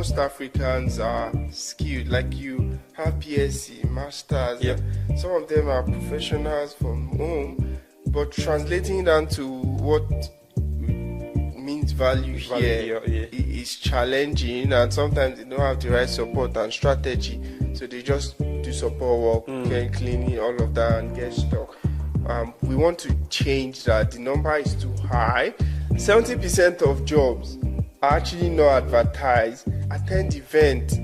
most Africans are skilled. Like you have PSc, masters. Yep. Some of them are professionals from home, but translating down to what means value here is challenging, and sometimes they don't have the right support and strategy, so they just do support work, cleaning, all of that, and get stuck. We want to change that. The number is too high. 70% of jobs are actually not advertised. Attend events,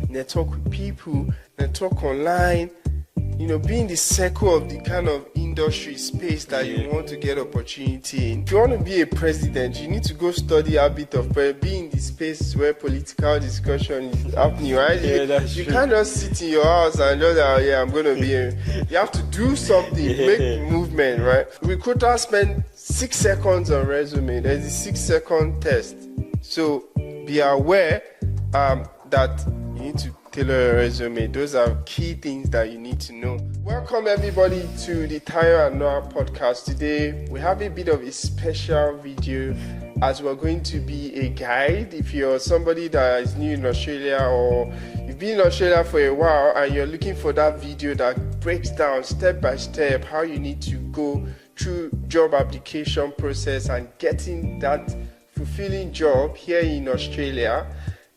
network with people, network online, be in the circle of the kind of industry space that you want to get opportunity in. If you want to be a president, you need to go study a bit of be in the space where political discussion is happening, right? You can't just sit in your house and just, I'm going to be you have to do something, make movement, right? Recruiters spend 6 seconds on resume. There's a 6-second test. So be aware that you need to tailor a resume. Those are key things that you need to know. Welcome everybody to the Tailor and Noah podcast. Today we have a bit of a special video, as we're going to be a guide. If you're somebody that is new in Australia, or you've been in Australia for a while and you're looking for that video that breaks down step by step how you need to go through job application process and getting that fulfilling job here in Australia,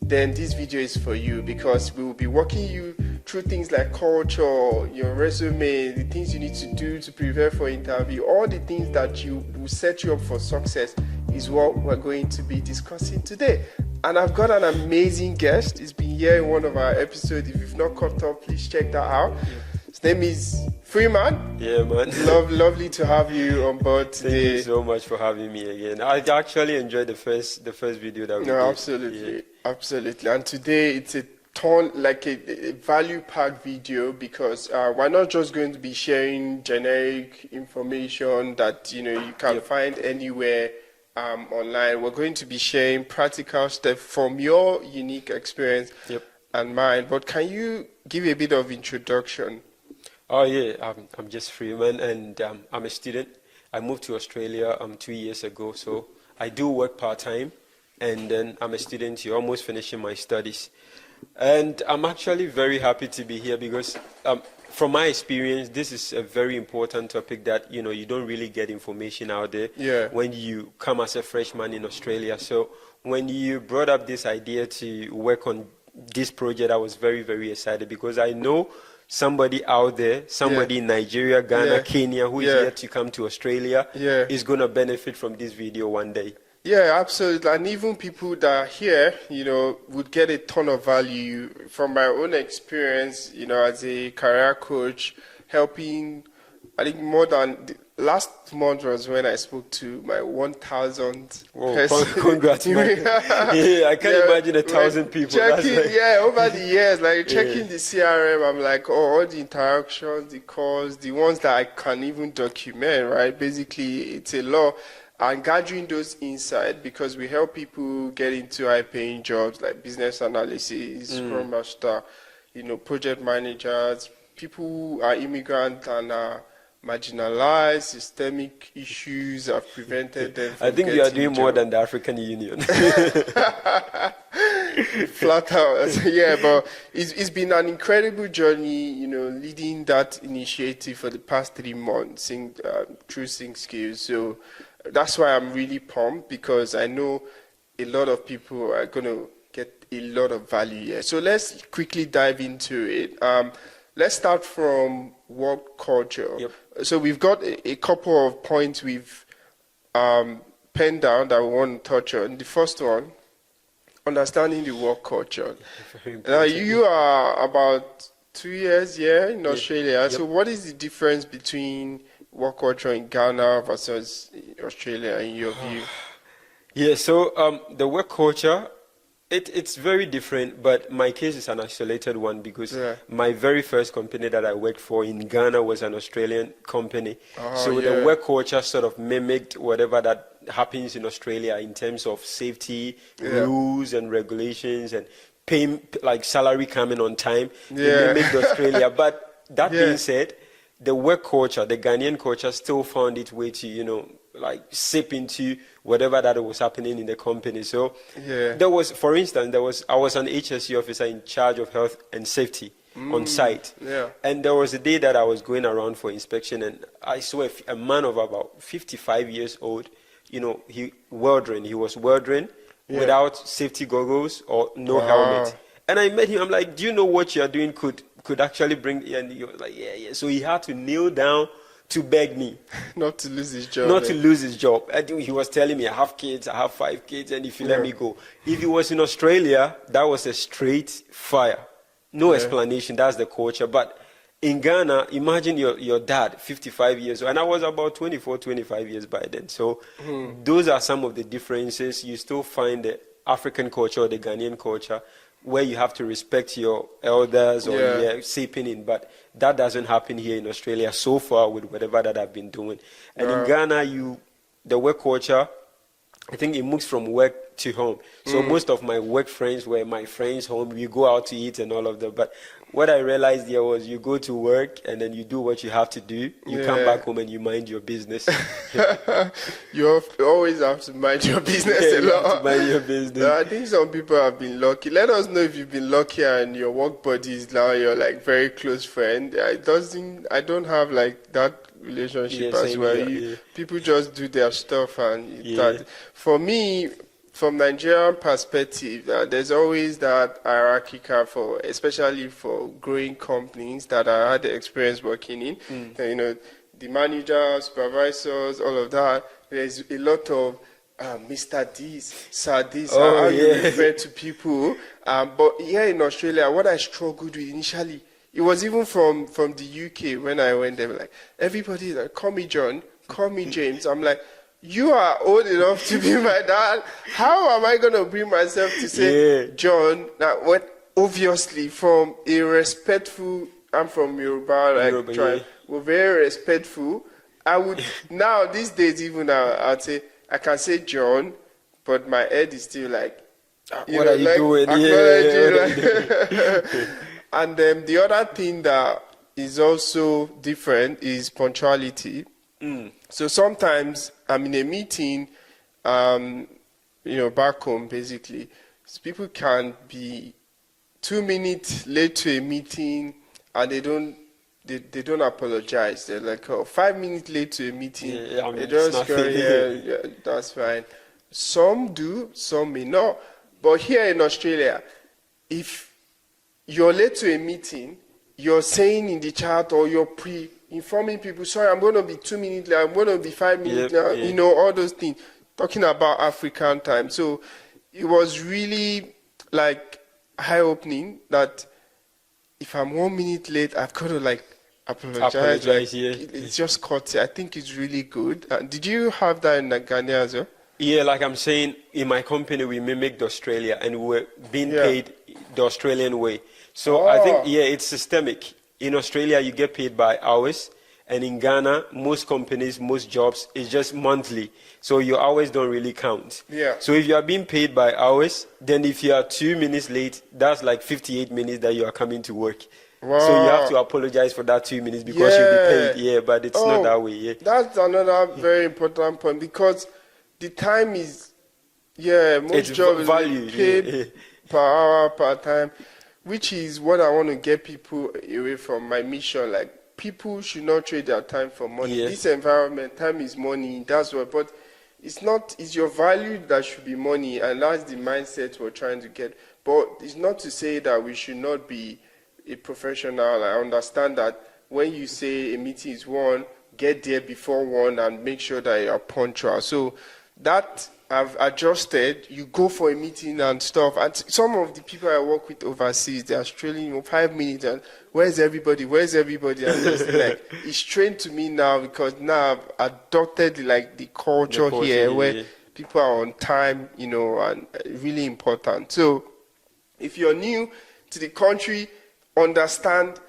then this video is for you, because we will be walking you through things like culture, your resume, the things you need to do to prepare for interview, all the things that will set you up for success is what we're going to be discussing today. And I've got an amazing guest. He's been here in one of our episodes. If you've not caught up, please check that out. His name is Freeman. Yeah, man. Lovely to have you on board today. Thank you so much for having me again. I actually enjoyed the first video that we did. Absolutely. And today it's a value-packed video, because we're not just going to be sharing generic information that you can find anywhere online. We're going to be sharing practical steps from your unique experience and mine. But can you give a bit of introduction? Oh yeah, I'm just Freeman, and I'm a student. I moved to Australia 2 years ago, so I do work part-time, and then I'm a student here, almost finishing my studies. And I'm actually very happy to be here, because from my experience, this is a very important topic that you don't really get information out there when you come as a freshman in Australia. So when you brought up this idea to work on this project, I was very, very excited, because I know somebody out there, somebody in Nigeria, Ghana, Kenya, who is yet to come to Australia is going to benefit from this video one day. Yeah, absolutely. And even people that are here, would get a ton of value. From my own experience, as a career coach, helping, I think last month was when I spoke to my 1,000 person. Congrats, man. I can't imagine 1,000 people. Checking, over the years, checking the CRM, I'm like, all the interactions, the calls, the ones that I can even document, right? Basically, it's a lot. And gathering those insights, because we help people get into high-paying jobs like business analysis, Scrum Master, project managers, people who are immigrant and are marginalized, systemic issues have prevented them from I think you are doing more than the African Union. Flat out. But it's been an incredible journey, leading that initiative for the past 3 months through Sync Skills. So that's why I'm really pumped, because I know a lot of people are going to get a lot of value here. So let's quickly dive into it. Let's start from work culture. So we've got a couple of points we've penned down that we want to touch on. The first one, understanding the work culture. Now, you are about 2 years here in Australia. So what is the difference between work culture in Ghana versus Australia in your view? So the work culture, it's very different, but my case is an isolated one, because my very first company that I worked for in Ghana was an Australian company. The work culture sort of mimicked whatever that happens in Australia in terms of safety, rules and regulations, and pay, like salary coming on time. It mimicked Australia. But that being said, the work culture, the Ghanaian culture, still found its way to, like sip into whatever that was happening in the company. So Yeah. there was, for instance, I was an HSE officer in charge of health and safety on site. Yeah. And there was a day that I was going around for inspection, and I saw a man of about 55 years old, he was welding without safety goggles or no helmet. And I met him. I'm like, do you know what you are doing could actually bring? And he was like, yeah. So he had to kneel down to beg me Not to lose his job. not to lose his job. I think he was telling me, I have kids, I have 5 kids, and if you let me go. If he was in Australia, that was a straight fire. No explanation. That's the culture. But in Ghana, imagine your dad, 55 years old, and I was about 24, 25 years by then. So those are some of the differences. You still find the African culture or the Ghanaian culture where you have to respect your elders or sipping in, but that doesn't happen here in Australia so far with whatever that I've been doing. And in Ghana, the work culture, I think it moves from work to home. So most of my work friends were my friends' home. We go out to eat and all of that. But what I realized there was you go to work and then you do what you have to do. You come back home and you mind your business. You always have to mind your business a lot. You have to mind your business. I think some people have been lucky. Let us know if you've been lucky and your work buddy is now your like very close friend. I don't have like that relationship as well. People just do their stuff and that. For me, from Nigerian perspective, there's always that hierarchical especially for growing companies that I had the experience working in. The managers, supervisors, all of that. There's a lot of Mr. This, Sir This, how you refer to people. But here in Australia, what I struggled with initially, it was even from the UK when I went there, like everybody like, call me John, call me James. I'm like, you are old enough to be my dad. How am I going to bring myself to say John? Now, obviously, from a respectful, I'm from Yoruba tribe. We're very respectful. I would now these days even I'd say I can say John, but my head is still like, what are you doing? And then the other thing that is also different is punctuality. So sometimes I'm in a meeting, back home basically. So people can be 2 minutes late to a meeting and they don't apologize. They're like, 5 minutes late to a meeting. They just go, that's fine. Some do, some may not. But here in Australia, if you're late to a meeting, you're saying in the chat or you're informing people, sorry, I'm going to be 2 minutes late, I'm going to be 5 minutes now, all those things. Talking about African time. So it was really like eye-opening that if I'm 1 minute late, I've got to like apologize. It's just courtesy. I think it's really good. Did you have that in Ghana as well? Yeah, like I'm saying, in my company, we mimicked Australia and we were being paid the Australian way. So I think, it's systemic. In Australia, you get paid by hours. And in Ghana, most companies, most jobs, it's just monthly. So your hours don't really count. Yeah. So if you are being paid by hours, then if you are 2 minutes late, that's like 58 minutes that you are coming to work. Wow. So you have to apologize for that 2 minutes because you'll be paid. Yeah, but it's not that way. Yeah. That's another very important point because the time is, most jobs is paid per hour, per time, which is what I want to get people away from my mission. Like, people should not trade their time for money. This environment, time is money, that's what, but it's your value that should be money, and that's the mindset we're trying to get. But it's not to say that we should not be a professional. I understand that when you say a meeting is 1, get there before 1 and make sure that you are punctual. So that I've adjusted. You go for a meeting and stuff. And some of the people I work with overseas, they're Australian, 5 minutes, and where's everybody? Where's everybody? And it's like, it's strange to me now because now I've adopted the culture here where people are on time, and really important. So if you're new to the country, understand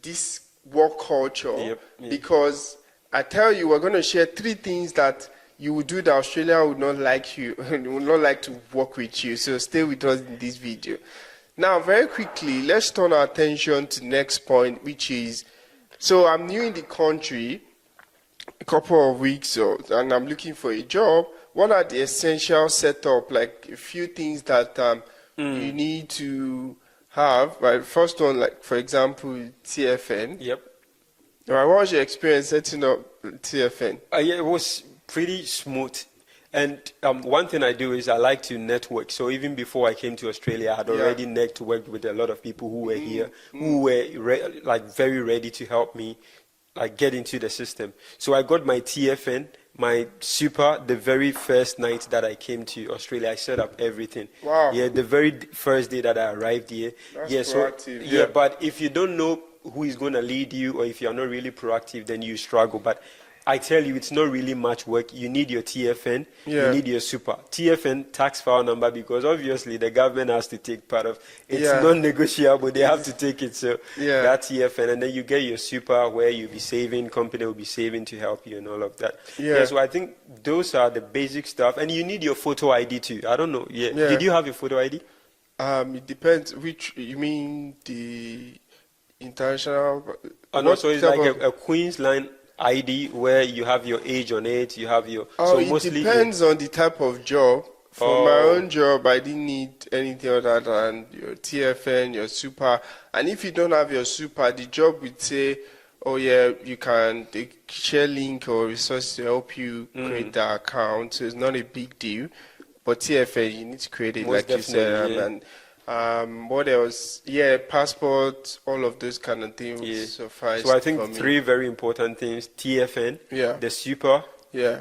this work culture because I tell you, we're going to share 3 things that you would do that Australia would not like you, would not like to work with you. So stay with us in this video. Now, very quickly, let's turn our attention to the next point, which is, so I'm new in the country, a couple of weeks and I'm looking for a job, what are the essential setup, like a few things that you need to have? Right, first one, like for example, TFN. Yep. Right, what was your experience setting up TFN? Yeah, it was pretty smooth. And one thing I do is I like to network. So even before I came to Australia, I had already networked with a lot of people who were here, who were like very ready to help me like get into the system. So I got my TFN, my super, the very first night that I came to Australia. I set up everything. Wow. Yeah, the very first day that I arrived here. That's proactive. Yeah, but if you don't know who is going to lead you, or if you're not really proactive, then you struggle. But I tell you, it's not really much work. You need your TFN, you need your super. TFN, tax file number, because obviously the government has to take part of it. It's non-negotiable. They have to take it. So that TFN, and then you get your super where you'll be saving, company will be saving to help you and all of that. Yeah, so I think those are the basic stuff. And you need your photo ID too. I don't know. Yeah. Did you have your photo ID? It depends. Which, you mean the international? No, so it's like a Queensland ID where you have your age on it, you have your... so it depends on the type of job. For my own job, I didn't need anything other than your TFN, your super. And if you don't have your super, the job would say, oh yeah, you can share link or resource to help you create the account. So it's not a big deal. But TFN, you need to create it, like you said. And what else? Yeah, passport, all of those kind of things suffice. So I think three very important things: TFN, the super,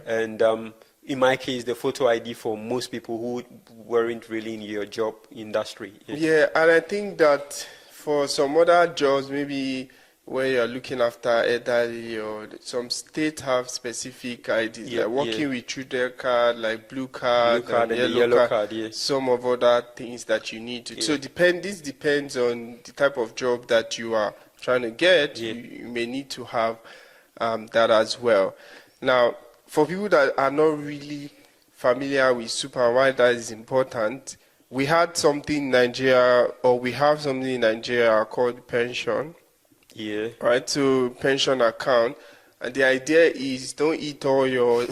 and in my case, the photo ID for most people who weren't really in your job industry. Yeah, and I think that for some other jobs, maybe where you're looking after elderly, or some states have specific IDs, like working with children card, like blue card and yellow card. Some of other things that you need to. So this depends on the type of job that you are trying to get. You may need to have that as well. Now, for people that are not really familiar with super, why that is important, we had something in Nigeria, or we have something in Nigeria called pension. Yeah. Right, so pension account, and the idea is don't eat all your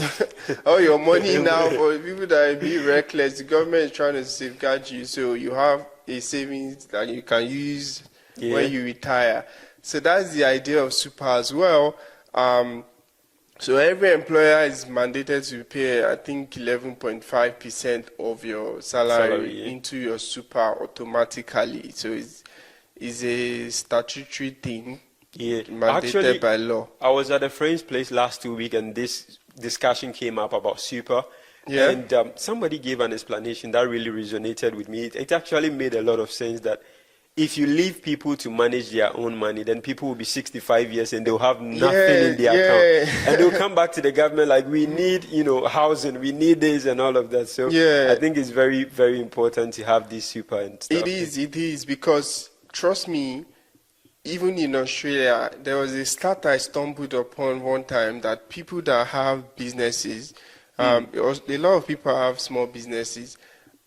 all your money now. For people that are being reckless, the government is trying to safeguard you, so you have a savings that you can use when you retire. So that's the idea of super as well. So every employer is mandated to pay, I think, 11.5% of your salary into your super automatically. So it's a statutory thing mandated by law. I was at a friend's place last 2 weeks, and this discussion came up about super. And somebody gave an explanation that really resonated with me. It actually made a lot of sense that if you leave people to manage their own money, then people will be 65 years and they'll have nothing in their account. And they'll come back to the government like, we need, housing, we need this and all of that. So I think it's very, very important to have this super and stuff. It is, because trust me, even in Australia, there was a stat I stumbled upon one time that people that have businesses, a lot of people have small businesses,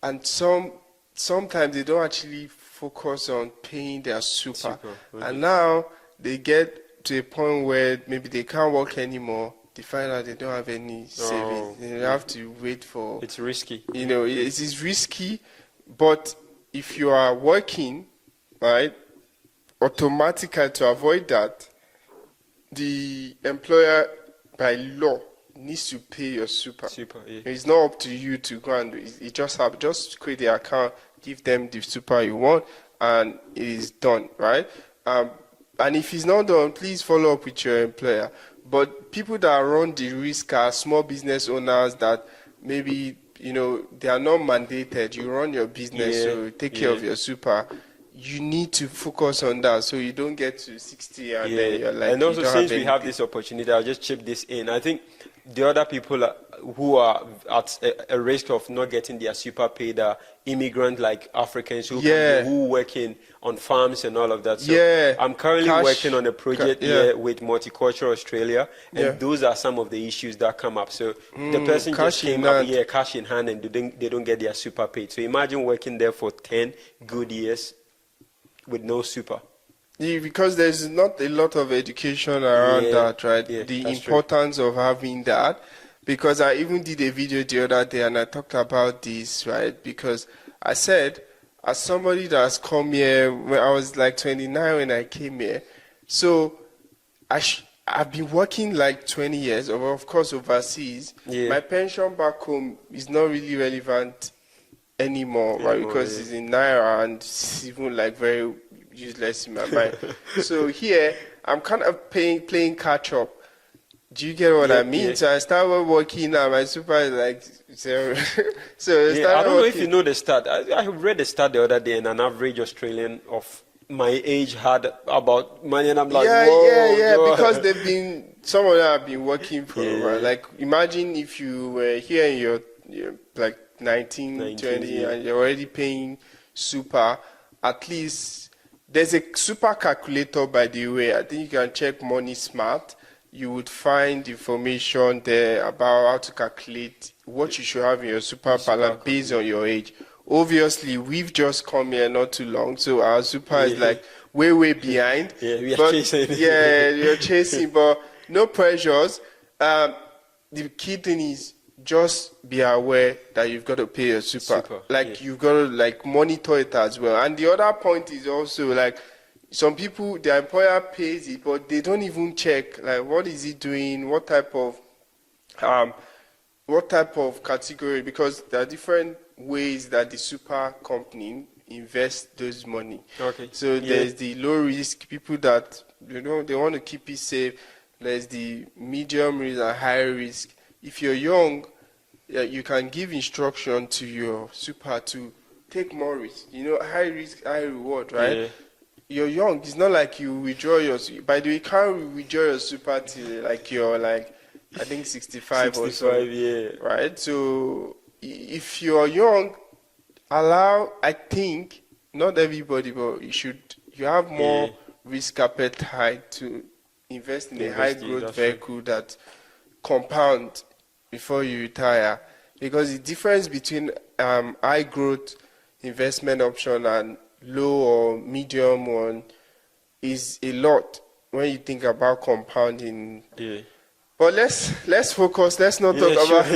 and sometimes they don't actually focus on paying their super. And now they get to a point where maybe they can't work anymore. They find out they don't have any savings. They have to wait for... It's risky. It is risky, but if you are working, right, automatically, to avoid that, the employer by law needs to pay your super. It's not up to you to go and do it. You just create the account, give them the super you want, and it is done, right? And if it's not done, please follow up with your employer. But people that run the risk are small business owners that maybe, they are not mandated. You run your business, so take care of your super. You need to focus on that so you don't get to 60 and then you're like... And also, since we have this opportunity, I'll just chip this in. I think the other people who are at a risk of not getting their super paid are immigrant, like Africans who working on farms and all of that. So I'm currently working on a project with Multicultural Australia, and those are some of the issues that come up. So the person just came up, cash in hand, and they don't get their super paid. So imagine working there for 10 good years with no super. Because there's not a lot of education around that, right? Yeah, The that's true. importance of having that. Because I even did a video the other day and I talked about this, right? Because I said, as somebody that's come here, when I was like 29 when I came here, so I've been working like 20 years, of course, overseas. Yeah. My pension back home is not really relevant anymore, right? Because it's in Naira and it's even like very useless in my mind. So here, I'm kind of playing catch up. Do you get what I mean? Yeah. So I started working and my super is like zero. So I don't know if you know the stat. I read the stat the other day, and an average Australian of my age had about money, and I'm like, whoa, God. because some of them have been working for a while. Yeah. Like, imagine if you were here in your like 19, 20, yeah. and you're already paying super. At least there's a super calculator, by the way. I think you can check Money Smart. You would find information there about how to calculate what you should have in your super balance based on your age. Obviously, we've just come here not too long, so our super is like way behind. Yeah, we are chasing. Yeah, you're chasing, but no pressures. The key thing is just be aware that you've got to pay your super. You've got to like monitor it as well. And the other point is also like some people, their employer pays it, but they don't even check like what is he doing, what type of category, because there are different ways that the super company invests those money. Okay. So there's the low risk people that they want to keep it safe. There's the medium risk and high risk. If you're young, you can give instruction to your super to take more risk. High risk, high reward, right? Yeah. You're young. It's not like you withdraw your. By the way, you can't withdraw your super till like you're like, I think 65 or so. Yeah. Right. So if you're young, I think not everybody, but you have more risk appetite to invest in a high growth vehicle that compound before you retire, because the difference between high growth investment option and low or medium one is a lot when you think about compounding. Yeah. But let's focus. Let's not talk about.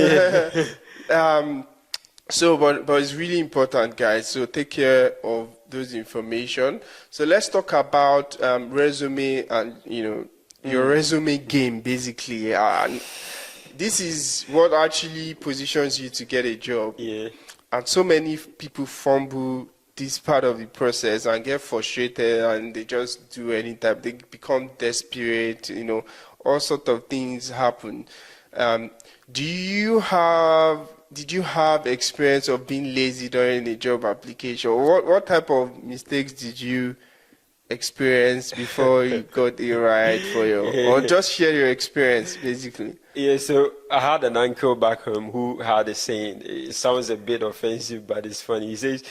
But it's really important, guys. So take care of those information. So let's talk about resume and your resume game, basically. This is what actually positions you to get a job. Yeah. And so many people fumble this part of the process and get frustrated, and they just do any type. They become desperate. All sorts of things happen. Did you have experience of being lazy during a job application? What type of mistakes did you experience before you got it right for or just share your experience, basically? Yeah, so I had an uncle back home who had a saying. It sounds a bit offensive, but it's funny. He says,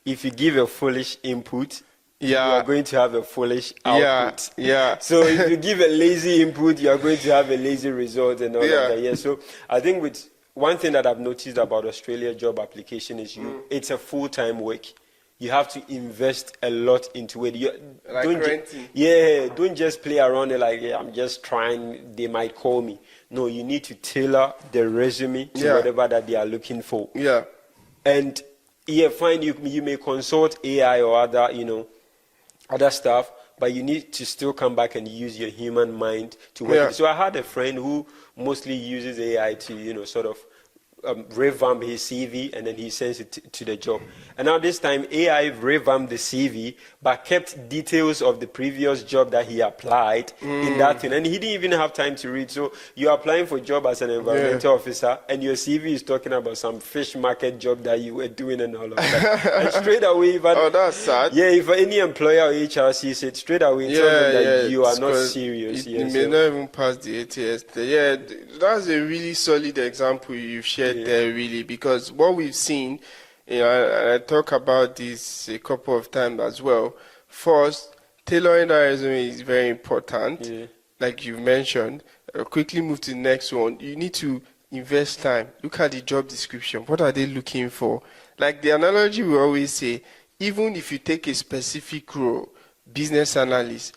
if you give a foolish input, you are going to have a foolish output. Yeah. So if you give a lazy input, you are going to have a lazy result and all of that. Yeah. So I think with one thing that I've noticed about Australia job application is it's a full-time work. You have to invest a lot into it. Don't just play around it like, I'm just trying, they might call me. No, you need to tailor the resume to whatever that they are looking for. Yeah. And fine, you may consult AI or other stuff, but you need to still come back and use your human mind to work. So I had a friend who mostly uses AI to, sort of revamp his CV, and then he sends it to the job. And now this time, AI revamped the CV, but kept details of the previous job that he applied in that thing. And he didn't even have time to read. So you're applying for a job as an environmental officer, and your CV is talking about some fish market job that you were doing and all of that. And straight away, that's sad. Yeah, if any employer or HR sees it, straight away tell them that you are not serious. You may not even pass the ATS. Yeah, that's a really solid example you've shared there, really, because what we've seen, I talk about this a couple of times as well. First, tailoring the resume is very important, like you mentioned. I'll quickly move to the next one. You need to invest time. Look at the job description. What are they looking for? Like the analogy we always say, even if you take a specific role, business analyst.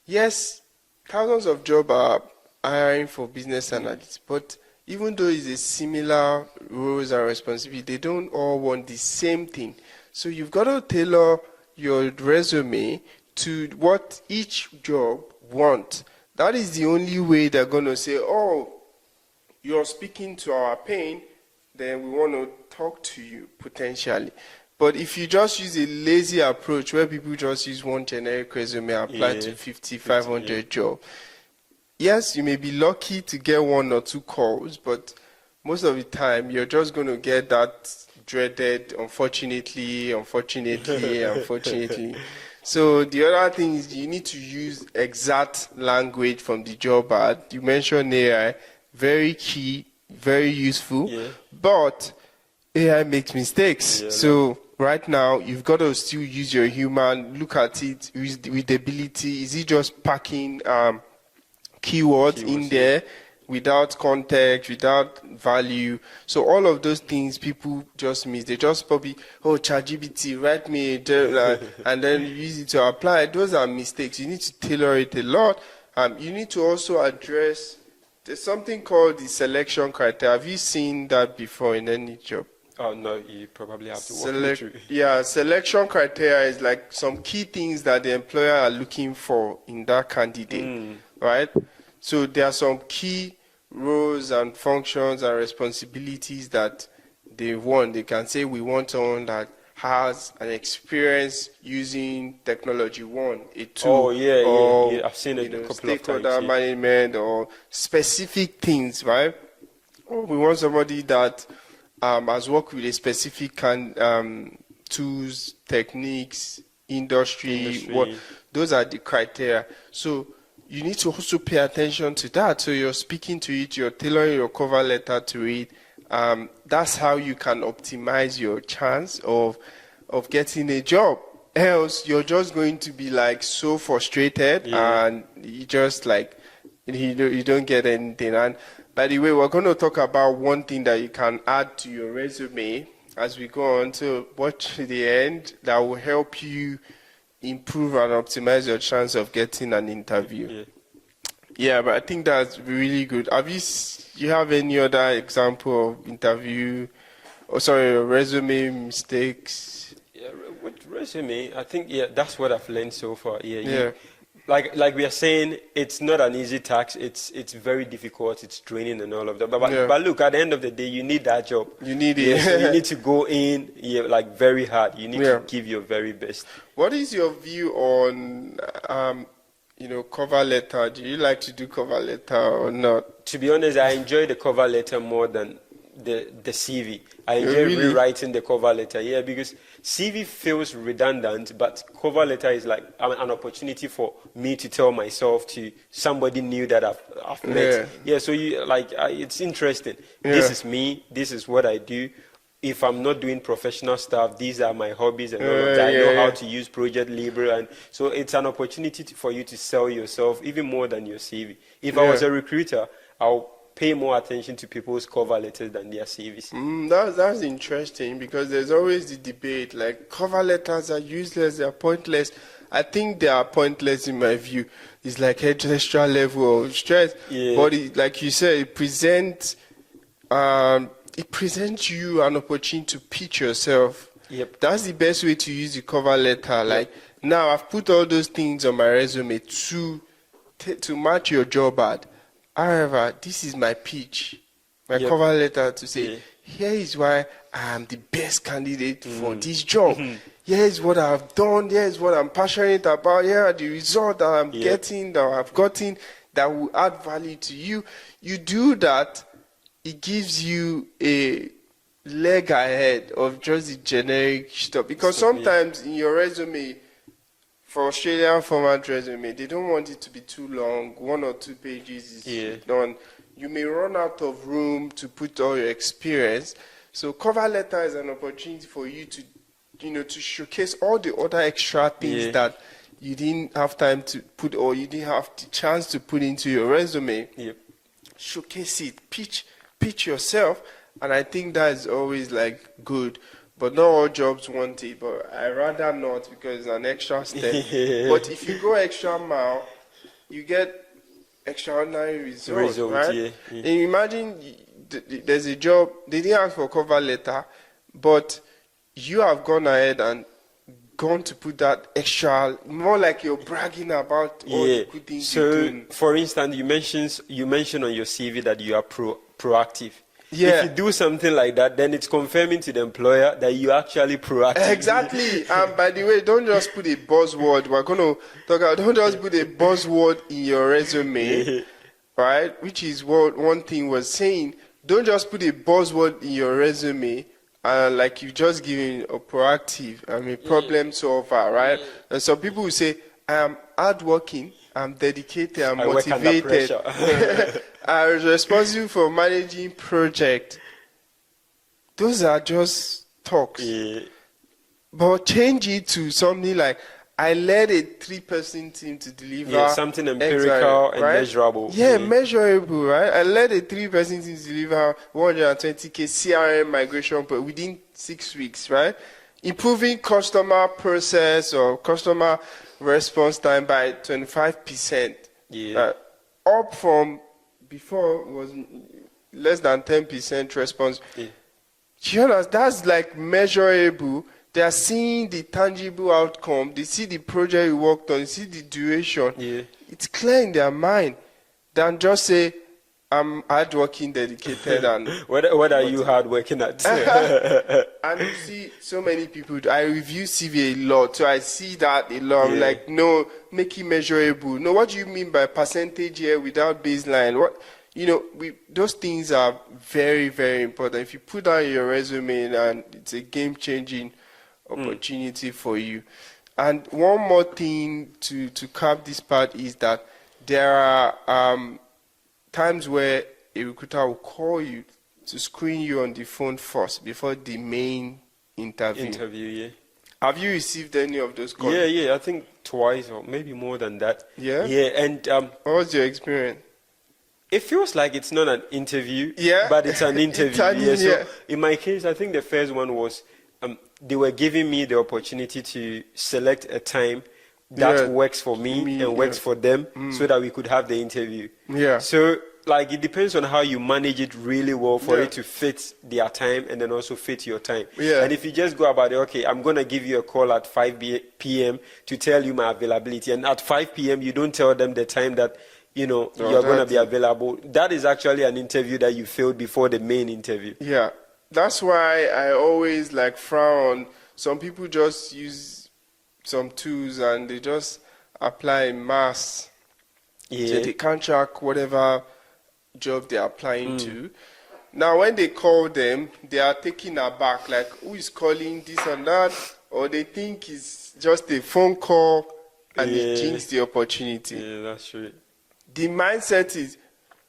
Yes, thousands of jobs are hiring for business analysts, but even though it's a similar roles and responsibility, they don't all want the same thing. So you've got to tailor your resume to what each job wants. That is the only way they're going to say, oh, you're speaking to our pain, then we want to talk to you potentially. But if you just use a lazy approach where people just use one generic resume and apply to 50, 500 jobs, yes, you may be lucky to get one or two calls, but most of the time you're just going to get that dreaded, unfortunately. So the other thing is you need to use exact language from the job ad. You mentioned AI, very key, very useful, but AI makes mistakes. So right now, you've got to still use your human, look at it, readability. Is it just packing keywords in there without context, without value? So all of those things people just miss. They just probably, oh, ChatGPT, write me, and then use it to apply. Those are mistakes. You need to tailor it a lot. You need to also address, there's something called the selection criteria. Have you seen that before in any job? Oh, no, you probably have to walk me through. Yeah, selection criteria is like some key things that the employer are looking for in that candidate, right? So there are some key roles and functions and responsibilities that they want. They can say, we want someone that has an experience using technology, a tool, or I've seen it a couple of times. Stakeholder management or specific things, right? Or we want somebody that has worked with a specific tools, techniques, industry. Those are the criteria. So you need to also pay attention to that. So you're speaking to it, you're tailoring your cover letter to it. That's how you can optimize your chance of getting a job. Else, you're just going to be like so frustrated and you just like you don't get anything. And by the way, we're going to talk about one thing that you can add to your resume as we go on. So watch the end. That will help you improve and optimize your chance of getting an interview. Yeah, but I think that's really good. You have any other example of interview, resume mistakes? Yeah, with resume, I think, that's what I've learned so far. Like we are saying, it's not an easy task. It's very difficult. It's draining and all of that. But look, at the end of the day, you need that job. You need it. So you need to go in like very hard. You need to give your very best. What is your view on cover letter? Do you like to do cover letter or not? To be honest, I enjoy the cover letter more than the CV. I enjoy rewriting the cover letter, because CV feels redundant, but cover letter is like an opportunity for me to tell myself to somebody new that I've met. So it's interesting. This is me. This is what I do. If I'm not doing professional stuff, these are my hobbies and all of that. I know how to use Project Libre, and so it's an opportunity for you to sell yourself even more than your CV. If I was a recruiter, I'll pay more attention to people's cover letters than their CVs. That's interesting, because there's always the debate, like cover letters are useless, they're pointless. I think they are pointless in my view. It's like extra level of stress. But like you said, it presents you an opportunity to pitch yourself. That's the best way to use the cover letter. Like now I've put all those things on my resume to match your job ad. However, this is my pitch, my cover letter to say, here is why I am the best candidate for this job. Here is what I've done. Here is what I'm passionate about. Here are the results that I'm getting, that I've gotten, that will add value to you. You do that, it gives you a leg ahead of just the generic stuff. Because sometimes in your resume, for Australian format resume, they don't want it to be too long. 1 or 2 pages is done. You may run out of room to put all your experience. So cover letter is an opportunity for you to, to showcase all the other extra things that you didn't have time to put, or you didn't have the chance to put into your resume. Showcase it, pitch yourself, and I think that is always like good. but not all jobs want it. But I rather not because it's an extra step. But if you go extra mile, you get extraordinary results, right? Yeah. And imagine there's a job, they didn't ask for a cover letter, but you have gone ahead and gone to put that extra, more like you're bragging about all the good things you're doing. For instance, you mentioned on your CV that you are proactive. Yeah. If you do something like that, then it's confirming to the employer that you're actually proactive. Exactly. And by the way, don't just put a buzzword. We're going to talk about, don't just put a buzzword in your resume, right? Which is what one thing was saying. Don't just put a buzzword in your resume like you just given a proactive, I'm a problem solver, right? And some people will say, I am hardworking, I'm dedicated, I'm motivated. I'm responsible for managing project. Those are just talks. Yeah. But change it to something like, I led a 3-person team to deliver. Yeah, something empirical and measurable. Yeah, measurable, right? I led a 3-person team to deliver 120K CRM migration within 6 weeks, right? Improving customer process or customer response time by 25%. Yeah. Up from before was less than 10% response. Yeah. You know, that's like measurable. They are seeing the tangible outcome. They see the project you worked on. They see the duration. Yeah. It's clear in their mind than just say, I'm hardworking, dedicated, and... what are you hardworking at? And you see so many people, I review CV a lot, so I see that a lot. I'm like, no, make it measurable. No, what do you mean by percentage here without baseline? What... You know, those things are very, very important. If you put that in your resume, and it's a game-changing opportunity for you. And one more thing to cap this part is that there are times where a recruiter will call you to screen you on the phone first before the main interview. Have you received any of those calls? Yeah, I think twice or maybe more than that. Yeah? Yeah, and... what was your experience? It feels like it's not an interview, yeah, but it's an interview. So in my case, I think the first one was they were giving me the opportunity to select a time that works for me and works for them so that we could have the interview. Yeah. So like it depends on how you manage it really well for it to fit their time and then also fit your time. Yeah. And if you just go about it, okay, I'm going to give you a call at 5 p.m. to tell you my availability. And at 5 p.m., you don't tell them the time that you're going to be available. That is actually an interview that you failed before the main interview. Yeah, that's why I always frown. Some people just use some tools and they just apply in mass. Yeah. So they can't track whatever job they're applying to. Now, when they call them, they are taken aback, like who is calling this and that, or they think it's just a phone call and they jinx the opportunity. Yeah, that's true. The mindset is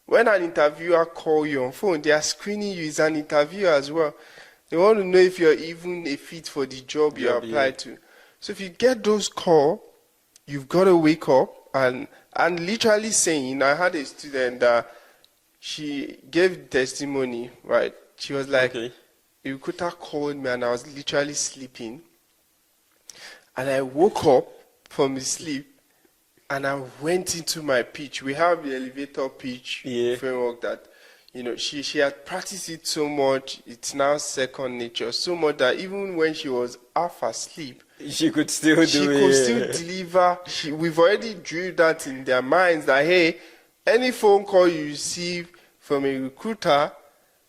when an interviewer calls you on phone, they are screening you as an interviewer as well. They want to know if you're even a fit for the job you applied to. So if you get those calls, you've got to wake up and literally saying, I had a student that she gave testimony, right? She was like, a recruiter called me and I was literally sleeping. And I woke up from the sleep. And I went into my pitch. We have the elevator pitch framework that, she had practiced it so much. It's now second nature. So much that even when she was half asleep, she could still deliver. We've already drilled that in their minds that, hey, any phone call you receive from a recruiter,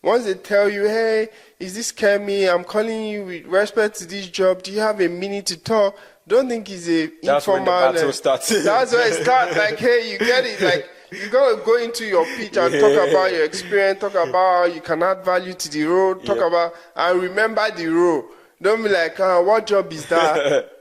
once they tell you, hey, is this Kemi? I'm calling you with respect to this job. Do you have a minute to talk? Don't think it's a that's informal. That's when the battle starts. That's where it starts. Like, hey, you get it. Like, you gotta go into your pitch and talk about your experience. Talk about how you can add value to the role. Talk about and remember the role. Don't be like, what job is that?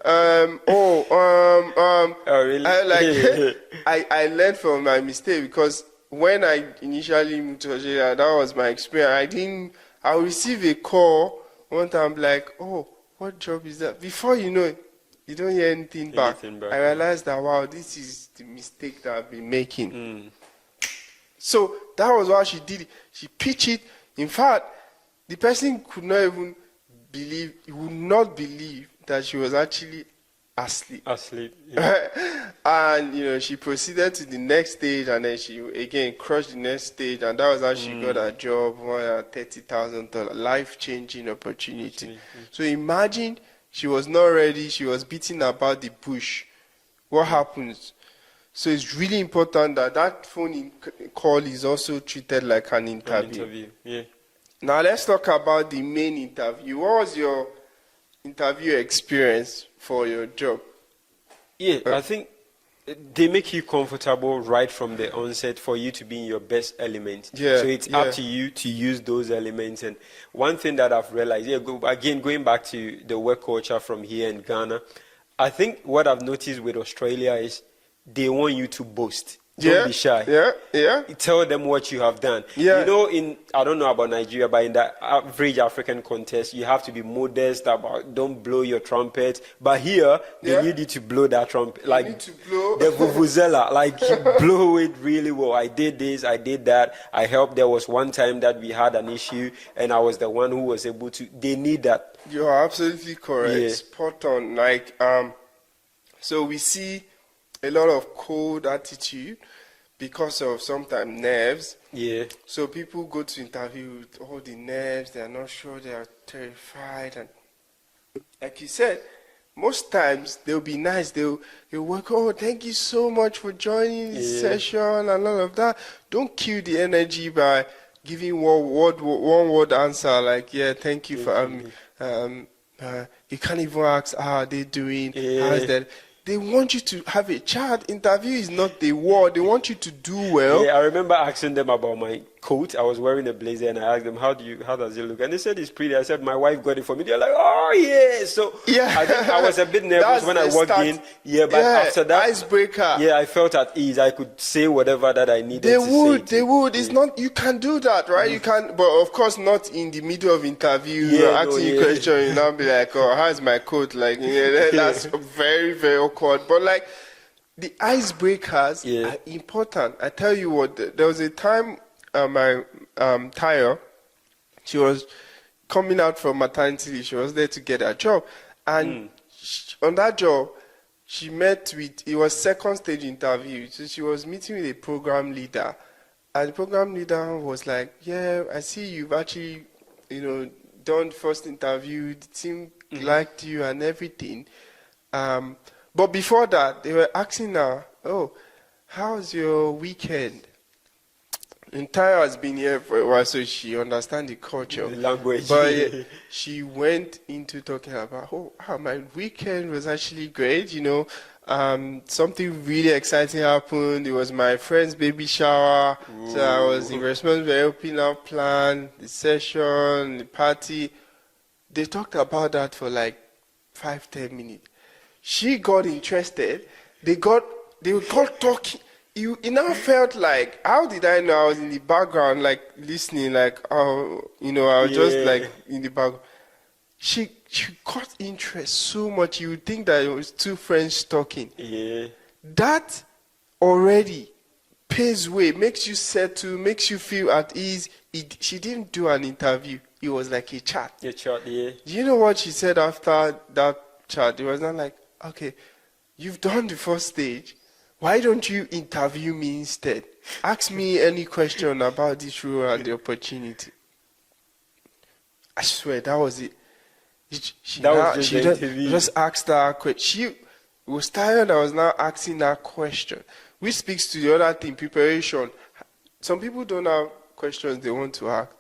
Oh, really? I learned from my mistake because when I initially moved to Australia, that was my experience. I received a call one time, like, oh, what job is that? Before you know it, you don't hear anything back. I realized that, wow, this is the mistake that I've been making. So that was why she did it. She pitched it. In fact, the person could not even would not believe that she was actually asleep. Yeah. And she proceeded to the next stage, and then she again crushed the next stage, and that was how she got her job, $30,000, life-changing opportunity. So imagine she was not ready, she was beating about the bush. What happens? So it's really important that phone call is also treated like an interview. Yeah. Now let's talk about the main interview. What was your interview experience for your job? Yeah, I think they make you comfortable right from the onset for you to be in your best element. Yeah, so it's up to you to use those elements. And one thing that I've realized, going back to the work culture from here in Ghana, I think what I've noticed with Australia is they want you to boast. Don't be shy. Yeah. Tell them what you have done. Yeah. I don't know about Nigeria, but in the average African context, you have to be modest about don't blow your trumpet. But here, they need you to blow that trumpet. Like need to blow. the vuvuzela, like you blow it really well. I did this, I did that. I helped. There was one time that we had an issue, and I was the one who was able to. They need that. You are absolutely correct. Yeah. Spot on. So we see a lot of cold attitude because of sometimes nerves. Yeah. So people go to interview with all the nerves. They are not sure. They are terrified. And like you said, most times they'll be nice. They'll work. Oh, thank you so much for joining this session and all of that. Don't kill the energy by giving one word answer like, thank you for you can't even ask how are they doing. How is that? They want you to have a chat. Interview is not the war. They want you to do well. Yeah, I remember asking them about my coat. I was wearing a blazer, and I asked them, how does it look? And they said it's pretty. I said, my wife got it for me. They're like, oh yeah. So I think I was a bit nervous when I walked in. Yeah, but after that, icebreaker. Yeah, I felt at ease. I could say whatever that I needed They to say. They would. It's not. You can do that, right? You can, but of course not in the middle of interview. Asking you question, you now be like, oh, how's my coat? Like, that's very, very awkward. But like, the icebreakers are important. I tell you what. There was a time my tailor, she was coming out from maternity leave. She was there to get a job, and on that job, she met with. It was second stage interview, so she was meeting with a program leader, and the program leader was like, "Yeah, I see you've actually, done first interview. The team liked you and everything." But before that, they were asking her, "Oh, how's your weekend?" And Taya has been here for a while, so she understands the culture. The language. But she went into talking about, my weekend was actually great, something really exciting happened. It was my friend's baby shower. Ooh. So I was responsible for helping out plan, the session, the party. They talked about that for like 5-10 minutes. She got interested. They got talking. It now felt like, how did I know I was in the background, like listening, like, I was just like in the background. She got interest so much. You would think that it was two friends talking. Yeah. That already paves way, makes you settle, makes you feel at ease. She didn't do an interview. It was like a chat. A chat, yeah. Do you know what she said after that chat? It was not like, okay, you've done the first stage. Why don't you interview me instead? Ask me any question about this role and the opportunity. I swear, that was it. She just asked her a question. She was tired. I was now asking her question, which speaks to the other thing, preparation. Some people don't have questions they want to ask.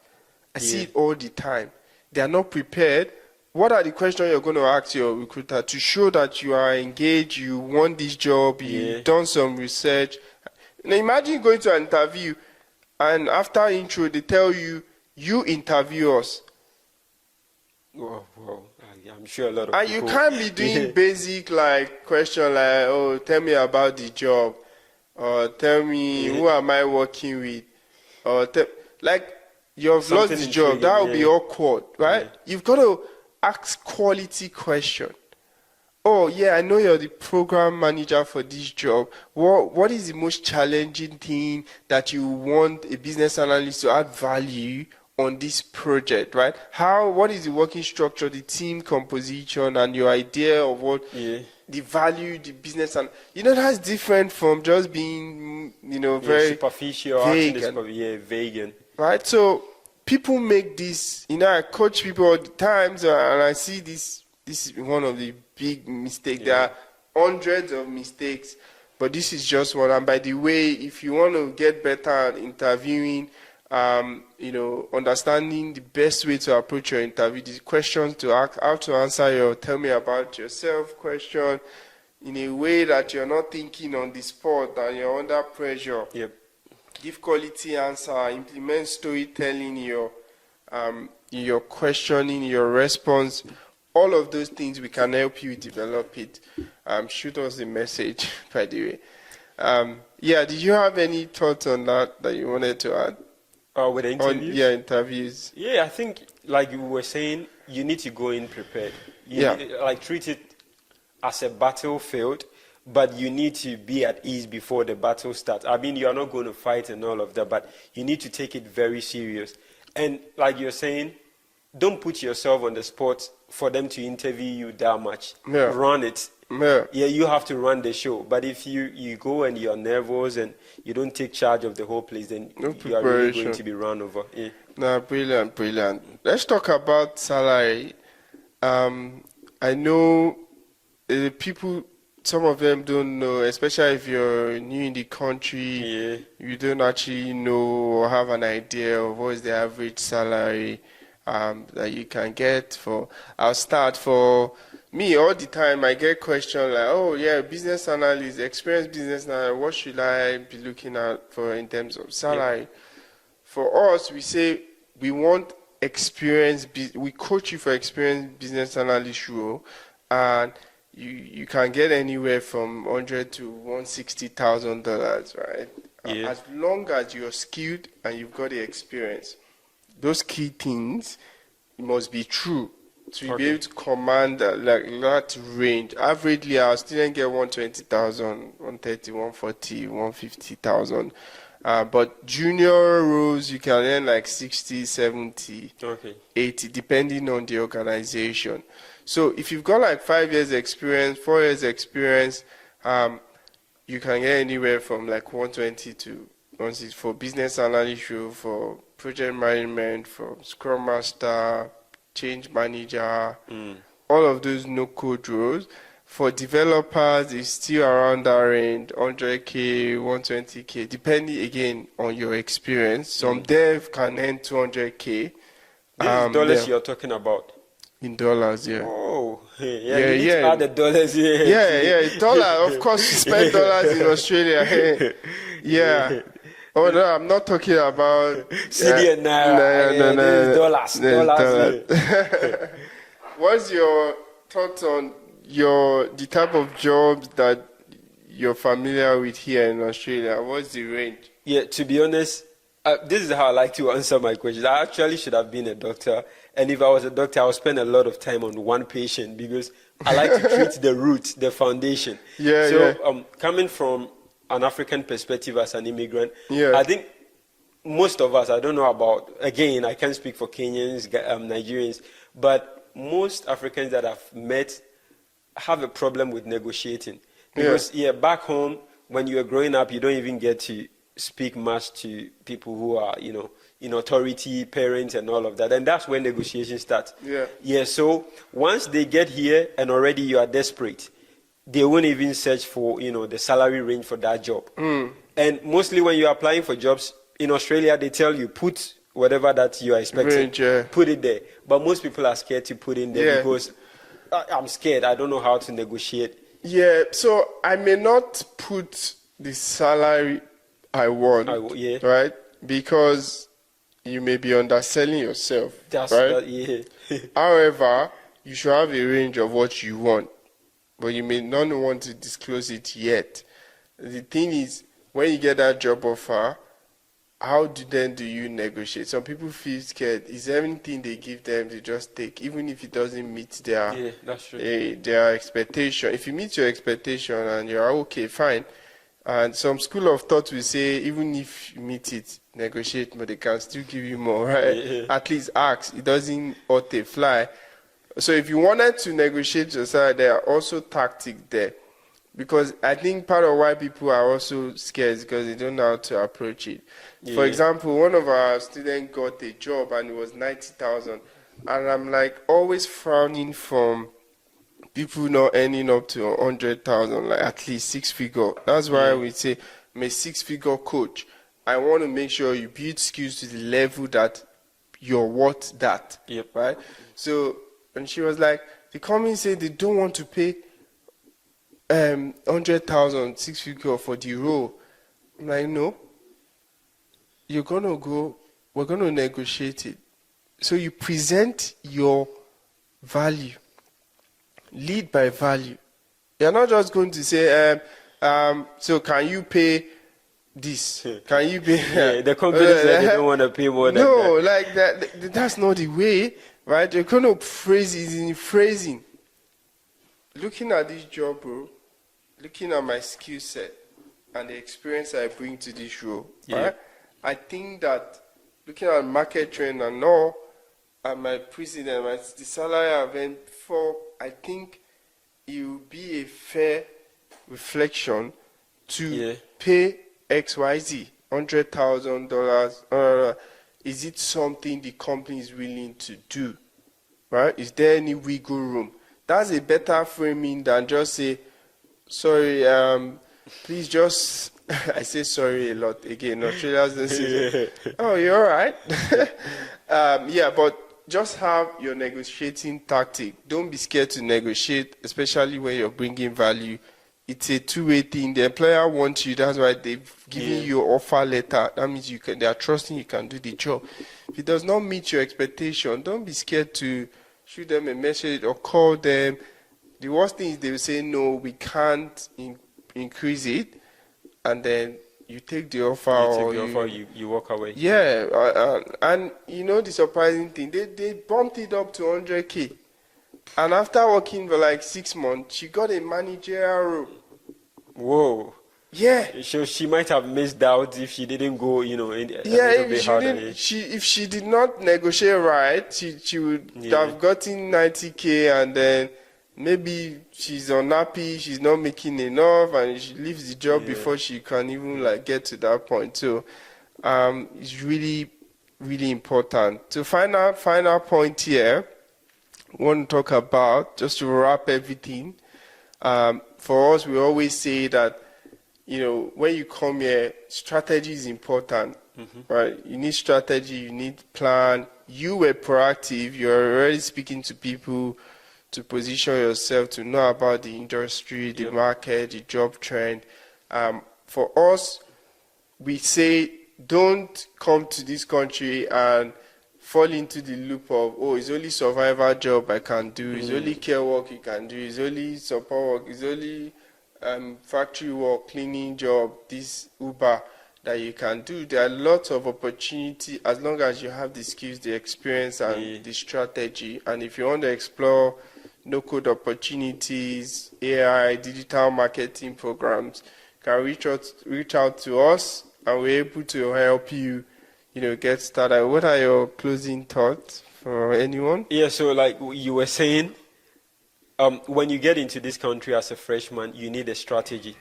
I see it all the time. They are not prepared. What are the questions you're going to ask your recruiter to show that you are engaged, you want this job, you've done some research? Now imagine going to an interview and after intro they tell you, you interview us. Wow. I'm sure a lot of and people... And you can't be doing basic question like, oh, tell me about the job. Or tell me, who am I working with? Or you've lost the job. That would be awkward, right? You've got to ask quality question. Oh, yeah, I know you're the program manager for this job. What is the most challenging thing that you want a business analyst to add value on this project, right? What is the working structure, the team composition, and your idea of what the value, the business, and that's different from just being, very superficial, vague, vague, right? So people make this. I coach people all the time, and I see this. This is one of the big mistakes. There are hundreds of mistakes, but this is just one. And by the way, if you want to get better at interviewing, understanding the best way to approach your interview, the questions to ask, how to answer your "tell me about yourself" question in a way that you're not thinking on the spot and you're under pressure. Yep. Give quality answer. Implement storytelling. Your questioning, your response. All of those things, we can help you develop it. Shoot us a message, by the way. Did you have any thoughts on that you wanted to add? With the interviews? Interviews. Yeah, I think, like you were saying, you need to go in prepared. Treat it as a battlefield, but you need to be at ease before the battle starts. I mean, you are not going to fight and all of that, but you need to take it very serious. And like you're saying, don't put yourself on the spot for them to interview you that much. Run it. You have to run the show. But if you go and you're nervous and you don't take charge of the whole place, then you are really going to be run over. Brilliant. Let's talk about salary. I know people, some of them don't know, especially if you're new in the country, you don't actually know or have an idea of what is the average salary that you can get for. I'll start for me all the time. I get questions like, business analyst, experienced business analyst, what should I be looking at for in terms of salary? For us, we say we want experience. We coach you for experienced business analyst role, and you can get anywhere from $100,000 to $160,000, right? As long as you're skilled and you've got the experience. Those key things must be true to be able to command that range. Averagely, our students get 120,000, 130, 140, 150,000. But junior roles, you can earn like 60, 70, 80, depending on the organization. So if you've got like 5 years experience, 4 years experience, you can get anywhere from like 120 to 160 for business analyst role, for project management, for Scrum Master, change manager, all of those no-code roles. For developers, it's still around that range, 100K, 120K, depending again on your experience. Some dev can earn 200K. This is dollars you're talking about? In dollars, Oh, you need to add the dollars here. Dollars. Of course, you spend dollars in Australia. Oh no, I'm not talking about CD and Naira. No, dollars. What's your thoughts on the type of jobs that you're familiar with here in Australia? What's the range? To be honest, this is how I like to answer my questions. I actually should have been a doctor, and if I was a doctor, I would spend a lot of time on one patient because I like to treat the root, the foundation. Coming from an African perspective as an immigrant, I think most of us, I don't know about, again, I can't speak for Kenyans, Nigerians, but most Africans that I've met have a problem with negotiating. Because back home, when you were growing up, you don't even get to speak much to people who are, in authority, parents and all of that. And that's when negotiations start. So once they get here and already you are desperate, they won't even search for, the salary range for that job. And mostly when you're applying for jobs in Australia, they tell you, put whatever that you are expecting, put it there. But most people are scared to put in there because I'm scared. I don't know how to negotiate. So I may not put the salary I want, right? Because you may be underselling yourself, right? However, you should have a range of what you want, but you may not want to disclose it yet. The thing is, when you get that job offer, how do you negotiate? Some people feel scared. Is everything they give them, they just take, even if it doesn't meet their that's true. Their expectation. If you meet your expectation and you're okay, fine. And some school of thought will say, even if you meet it, negotiate, but they can still give you more, right? Yeah. At least ask. It doesn't auto fly. So if you wanted to negotiate your salary, there are also tactics there. Because I think part of why people are also scared is because they don't know how to approach it. Yeah. For example, one of our students got a job and it was 90,000. And I'm like always frowning from people not earning up to 100,000, like at least 6 figure. That's why we say I'm a 6 figure coach. I want to make sure you build skills to the level that you're worth that. Yep. Right? So, and she was like, the company said they don't want to pay 100,000 6 figure for the role. I'm like, no. We're gonna negotiate it. So you present your value. Lead by value. You're not just going to say, so can you pay this? Can you pay? Yeah, the company said they don't want to pay more than that. No, like that's not the way, right? You're going to phrase it in phrasing. Looking at this job, bro, looking at my skill set and the experience I bring to this role, right? I think that looking at market trend and all, and my precedent, the salary I've earned for, I think it will be a fair reflection to pay XYZ, $100,000. Is it something the company is willing to do? Right? Is there any wiggle room? That's a better framing than just say, sorry, please just, I say sorry a lot again. Australians don't say, oh, you're all right. But just have your negotiating tactic. Don't be scared to negotiate, especially when you're bringing value. It's a two-way thing. The employer wants you. That's why they've given you an offer letter. That means they are trusting you can do the job. If it does not meet your expectation, don't be scared to shoot them a message or call them. The worst thing is they will say, no, we can't increase it. And then you take the offer, you walk away. Yeah, and you know the surprising thing, they bumped it up to 100K, and after working for like 6 months, she got a managerial role. Whoa. Yeah. So she might have missed out if she didn't go, if she did not negotiate right, she would have gotten 90K, and then maybe she's unhappy, she's not making enough, and she leaves the job before she can even get to that point. So it's really, really important. So final point here, I want to talk about, just to wrap everything. For us, we always say that, when you come here, strategy is important, right? You need strategy, you need plan. You were proactive, you're already speaking to people to position yourself, to know about the industry, the market, the job trend. For us, we say don't come to this country and fall into the loop of, it's only survival job I can do, it's only care work you can do, it's only support work, it's only factory work, cleaning job, this Uber that you can do. There are lots of opportunity as long as you have the skills, the experience, and the strategy. And if you want to explore no-code opportunities, AI, digital marketing programs, can reach out to us, and we're able to help you, get started. What are your closing thoughts for anyone? Yeah, so like you were saying, when you get into this country as a freshman, you need a strategy.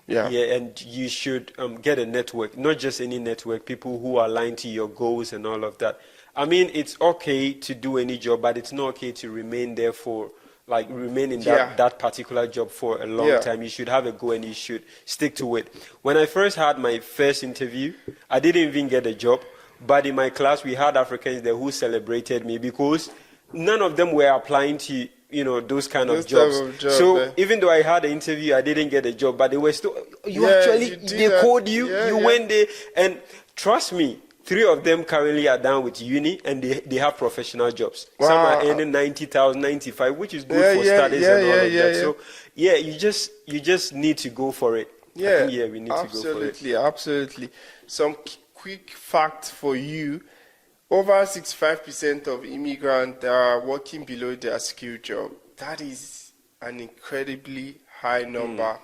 Yeah, and you should get a network, not just any network, people who are aligned to your goals and all of that. I mean, it's okay to do any job, but it's not okay to remain there remain in that particular job for a long time. You should have a goal and you should stick to it. When I first had my first interview, I didn't even get a job, but in my class, we had Africans there who celebrated me because none of them were applying to those kind of jobs. So even though I had an interview, I didn't get a job, but they were still, they called you, you went there, and trust me, 3 of them currently are done with uni, and they have professional jobs. Wow. Some are earning 90,000, 95, which is good for studies and all of that. So you just need to go for it. Yeah, we need to go for it. Absolutely. Some quick facts for you. Over 65% of immigrants are working below their skill job. That is an incredibly high number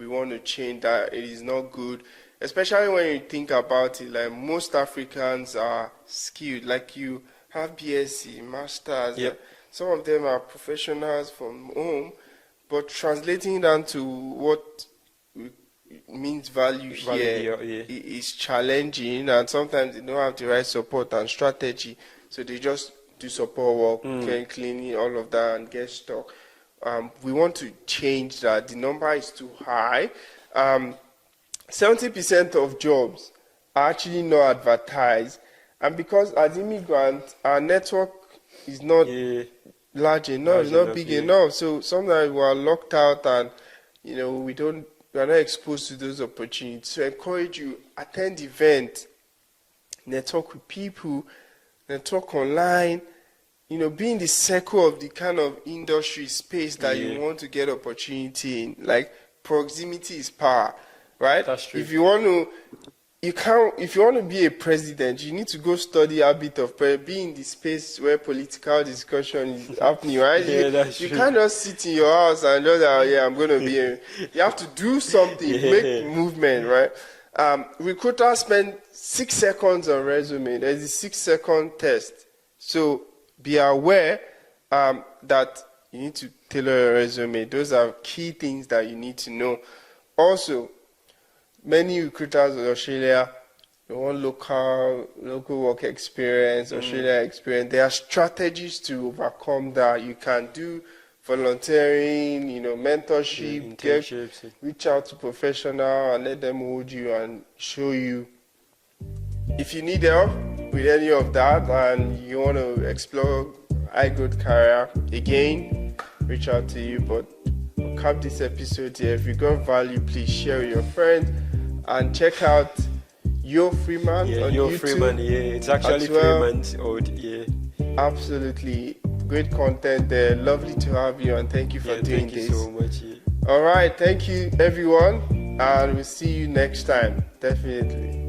we want to change that. It is not good, especially when you think about it. Like most Africans are skilled. Like you have BSc, masters. Yep. Some of them are professionals from home, but translating down to what means value here is challenging, and sometimes they don't have the right support and strategy, so they just do support work, cleaning, all of that, and get stuck. We want to change that. The number is too high. 70% of jobs are actually not advertised, and because as immigrants, our network is not large enough, it's not big enough. So sometimes we are locked out, and we are not exposed to those opportunities. So I encourage you, attend events, network with people, network online, be in the circle of the kind of industry space that you want to get opportunity in. Like proximity is power, right? That's true. If you want to be a president, you need to go study a bit of be in the space where political discussion is happening, right? You can't just sit in your house and just I'm going to be you have to do something, make movement, right? Recruiters spend 6 seconds on resume. There's a 6-second test. So be aware that you need to tailor your resume. Those are key things that you need to know. Also, many recruiters in Australia, they want local work experience, Australia experience. There are strategies to overcome that. You can do volunteering, mentorship, reach out to professionals and let them hold you and show you. If you need help with any of that and you want to explore high growth career, again, reach out to you. But we'll cap this episode here. If you got value, please share with your friends and check out Yo Freeman on Yo YouTube. Freeman, it's actually 3 months old. Absolutely great content there. Lovely to have you, and thank you for doing this. Thank you so much. All right, thank you everyone, and we'll see you next time. Definitely.